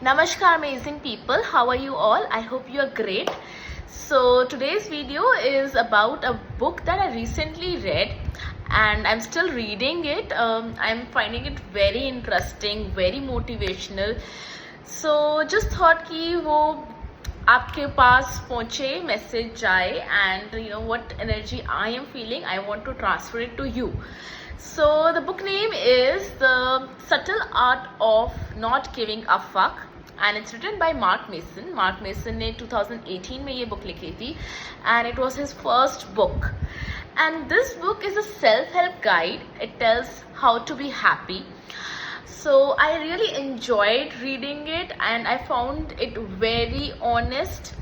Namaskar amazing people, how are you all? I hope you are great. So today's video is about a book that I recently read and I'm still reading it. I'm finding it very interesting, very motivational. So just thought कि वो आपके पास पहुँचे, message जाए, and you know what energy I am feeling, I want to transfer it to you. So the book name is The Subtle Art of Not Giving a Fuck and it's written by Mark Mason. Mark Mason ने 2018 में ये book लिखी थी and it was his first book. And this book is a self-help guide. It tells how to be happy. So I really enjoyed reading it and I found it very honest.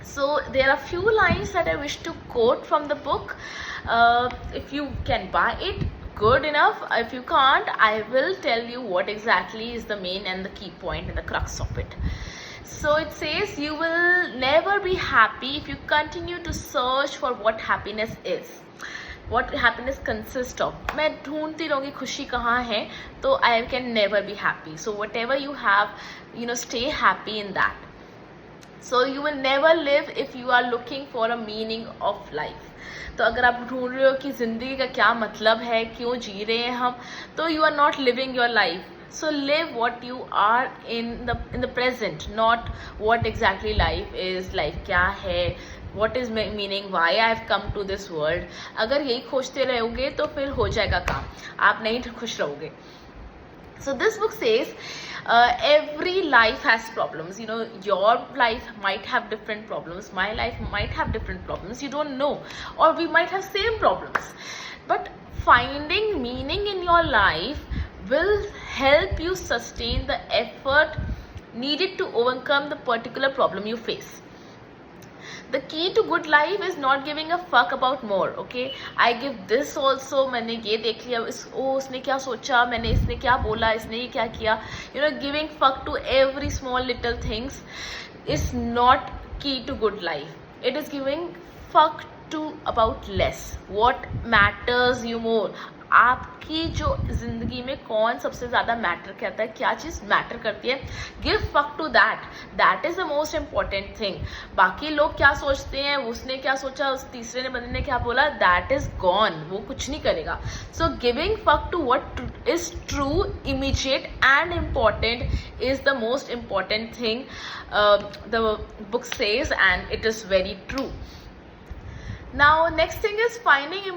So there are few lines that I wish to quote from the book. If you can buy it, good enough. If you can't, I will tell you what exactly is the main and the key point and the crux of it. So it says you will never be happy if you continue to search for what happiness is. What happiness consists of. मैं ढूंढती रहूँगी खुशी कहाँ है, तो I can never be happy. So whatever you have, you know, stay happy in that. So you will never live if you are looking for a meaning of life. तो अगर आप ढूंढ रहे हो कि ज़िंदगी का क्या मतलब है, क्यों जी रहे हैं हम, तो you are not living your life. So live what you are in the present, not what exactly life is. Life क्या है, what is meaning, why I have come to this world. अगर यही खोजते रहोगे तो फिर हो जाएगा काम, आप नहीं खुश रहोगे. So this book says every life has problems. You know, your life might have different problems. My life might have different problems. You don't know. Or we might have same problems. But finding meaning in your life will help you sustain the effort needed to overcome the particular problem you face. The key to good life is not giving a fuck about more. Okay, I give this also. मैंने ये देख लिया, उसने क्या सोचा, मैंने इसने क्या बोला, इसने ये क्या किया. You know, giving fuck to every small little things is not key to good life. It is giving fuck to about less. What matters you more. आपकी जो जिंदगी में कौन सबसे ज़्यादा मैटर करता है, क्या चीज़ मैटर करती है, give fuck to that is the most important thing. बाकी लोग क्या सोचते हैं, उसने क्या सोचा, उस तीसरे ने बंदे ने क्या बोला, दैट इज़ गॉन, वो कुछ नहीं करेगा. So giving fuck to what is true, immediate and important is the most important thing the book says and it is very true. Now next thing is finding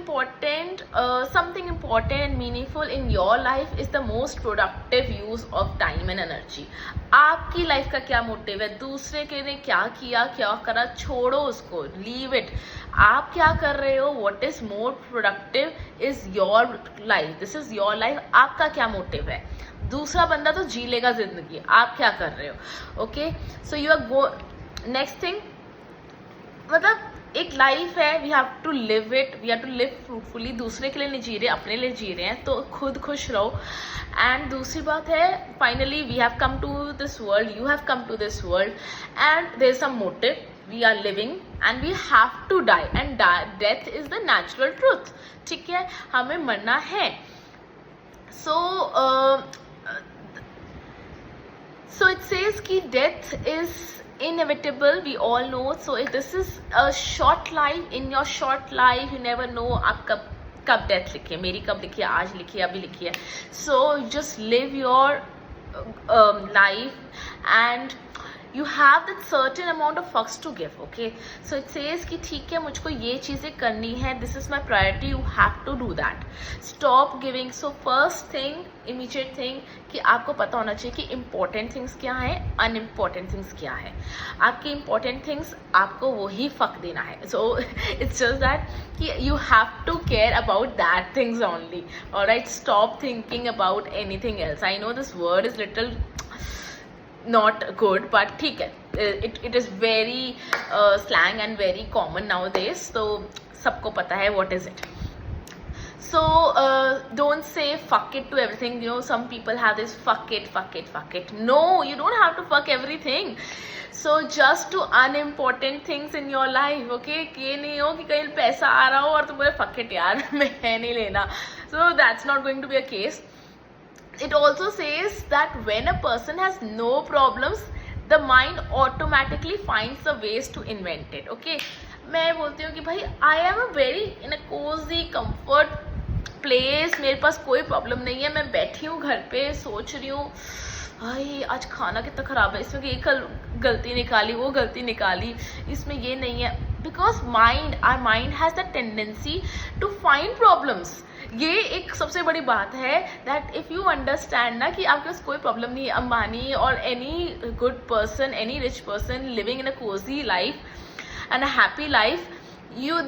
something important and meaningful in your life is the most productive use of time and energy. आपकी life का क्या motive है, दूसरे के ने क्या किया, क्या करा, छोड़ो उसको, लीव इट. आप क्या कर रहे हो, what is more productive is your life. This is your life. आपका क्या मोटिव है. दूसरा बंदा तो जी लेगा जिंदगी, आप क्या कर रहे हो. Okay, so you are next thing, मतलब एक लाइफ है, we have to live it, we have to live fruitfully. दूसरे के लिए नहीं जी रहे, अपने लिए जी रहे हैं, तो खुद खुश रहो. एंड दूसरी बात है, finally we have come to this world, you have come to this world and there is some motive. We are living and we have to die and death is the natural truth. ठीक है, हमें मरना है. So it says कि death is inevitable, we all know. So if this is a short life, in your short life you never know आप कब death लिखी है, मेरी कब लिखी है, आज लिखी है, अभी लिखी है. So just live your life and you have that certain amount of fucks to give. Okay, so it says कि ठीक है, मुझको ये चीज़ें करनी है, this is my priority, you have to do that. Stop giving. So first thing, immediate thing, कि आपको पता होना चाहिए कि important things क्या है, unimportant things क्या है. आपकी important things आपको वही fuck देना है. So it's just that कि you have to care about that things only. Alright, stop thinking about anything else. I know this word is little not good, but ठीक है, it is very slang and very common nowadays, so सबको पता है what is it. So don't say fuck it to everything. You know, some people have this fuck it. No, you don't have to fuck everything. So just to unimportant things in your life. Okay, ये नहीं हो कि कहीं पैसा आ रहा हो और तुम बोले fuck it यार मैं नहीं लेना. So that's not going to be a case. it also says that when a person has no problems, the mind automatically finds the ways to invent it. Okay, मैं बोलती हूँ कि भाई I am a very in a cozy comfort place, मेरे पास कोई problem नहीं है, मैं बैठी हूँ घर पे सोच रही हूँ भाई आज खाना कितना ख़राब है, इसमें ये गलती निकाली, वो गलती निकाली, इसमें ये नहीं है, because our mind has the tendency to find problems. ये एक सबसे बड़ी बात है दैट इफ़ यू अंडरस्टैंड ना कि आपके पास कोई प्रॉब्लम नहीं है, अंबानी और any good person, any rich person living in a cozy life and a happy life,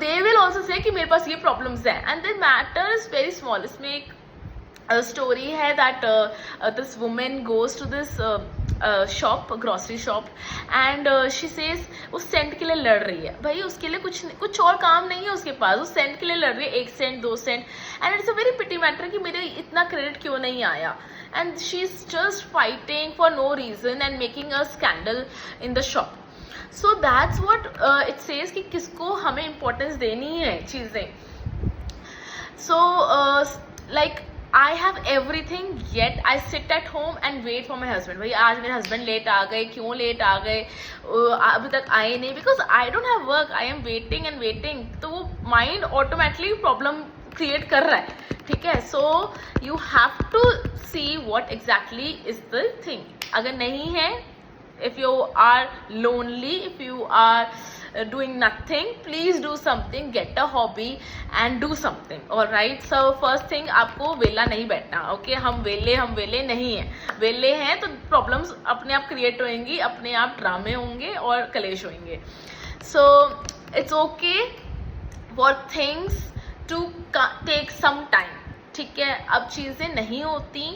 they will also say कि मेरे पास ये प्रॉब्लम्स हैं, and the matter is very small. इसमें एक स्टोरी है that this women goes to this shop, grocery shop, and she says वो cent के लिए लड़ रही है. भाई उसके लिए कुछ और काम नहीं है उसके पास, वो सेंट के लिए लड़ रही है, 1 cent 2 cent, and it's a very pity matter कि मेरे इतना क्रेडिट क्यों नहीं आया, and she is just fighting for no reason and making a scandal in the shop. So that's what it says कि किसको हमें इम्पोर्टेंस देनी है चीज़ें. सो लाइक I have everything yet I sit at home and wait for my husband. भाई आज मेरे हस्बैंड लेट आ गए, क्यों लेट आ गए, अभी तक आए नहीं, because I don't have work, I am waiting and waiting. तो वो माइंड ऑटोमेटिकली प्रॉब्लम क्रिएट कर रहा है. ठीक है, so you have to see what exactly is the thing. अगर नहीं है, if you are lonely, if you are doing nothing, please do something, get a hobby and do something. all right, so first thing, आपको वेला नहीं बैठना. Okay, हम वेले नहीं हैं. वेले हैं तो प्रॉब्लम्स अपने आप क्रिएट होंगी, अपने आप ड्रामे होंगे और कलेश होंगे. So it's okay for things to take some time. ठीक है, अब चीज़ें नहीं होती,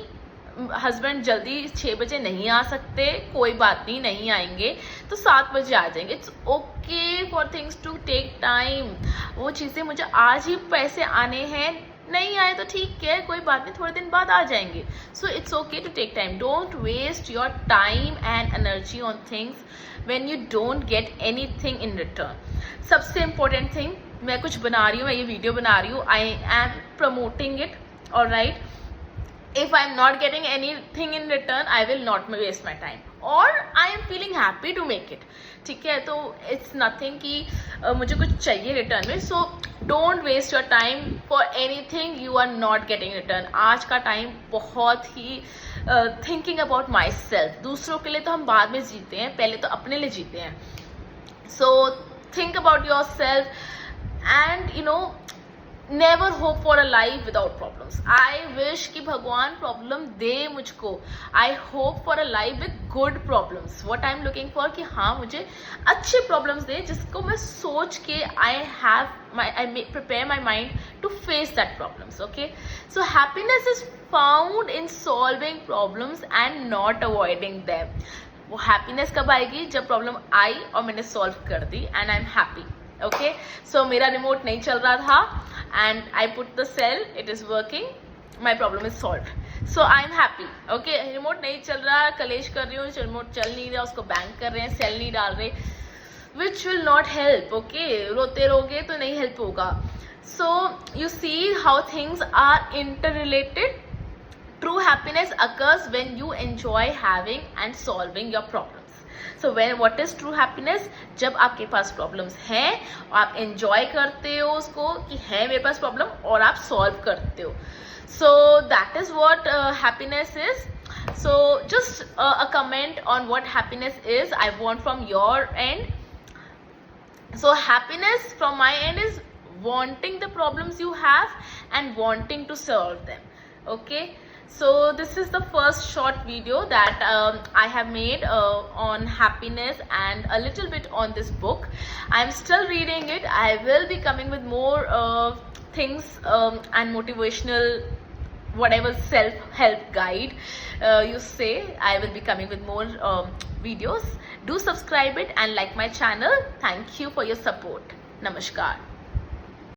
हस्बैंड जल्दी 6 बजे नहीं आ सकते, कोई बात नहीं आएंगे तो 7 बजे आ जाएंगे. It's okay for things to take time. वो चीज़ें मुझे आज ही पैसे आने हैं, नहीं आए तो ठीक है, कोई बात नहीं, थोड़े दिन बाद आ जाएंगे. So it's okay to take time. Don't waste your time and energy on things when you don't get anything in return. सबसे इम्पोर्टेंट थिंग, मैं कुछ बना रही हूँ, मैं ये वीडियो बना रही हूँ, I am promoting it. Alright, if I'm not getting anything in return, I will not waste my time, or I am feeling happy to make it. ठीक है, तो it's nothing कि मुझे कुछ चाहिए रिटर्न में. so don't waste your time for anything you are not getting return. आज का टाइम बहुत ही thinking about myself. दूसरों के लिए तो हम बाद में जीते हैं, पहले तो अपने लिए जीते हैं. so think about yourself and never hope for a life without problems. I wish कि भगवान प्रॉब्लम दे मुझको. I hope for a life with good problems. What I'm looking for कि हाँ मुझे अच्छे प्रॉब्लम्स दे जिसको मैं सोच के I prepare my mind to face that problems. Okay, so happiness is found in solving problems and not avoiding them. वो happiness कब आएगी? जब प्रॉब्लम आई और मैंने सॉल्व कर दी and I am happy. Okay, so मेरा रिमोट नहीं चल रहा था and I put the cell, it is working, my problem is solved, so I am happy. okay, remote नहीं चल रहा, कलेश कर रही हूँ, रिमोट चल नहीं रहा, उसको बैंक कर रहे हैं, सेल नहीं डाल रहे, which will not help. okay, रोते रहोगे तो नहीं हेल्प होगा. so you see how things are interrelated. true happiness occurs when you enjoy having and solving your problems. so what is true happiness? जब आपके पास प्रॉब्लम्स हैं और आप एंजॉय करते हो उसको कि है मेरे पास प्रॉब्लम और आप सॉल्व करते हो. so that is what happiness is. so just a comment on what happiness is I want from your end. so happiness from my end is wanting the problems you have and wanting to solve them. okay, so this is the first short video that I have made on happiness and a little bit on this book. I am still reading it. I will be coming with more things and motivational, whatever self-help guide you say. I will be coming with more videos. Do subscribe it and like my channel. Thank you for your support. Namaskar.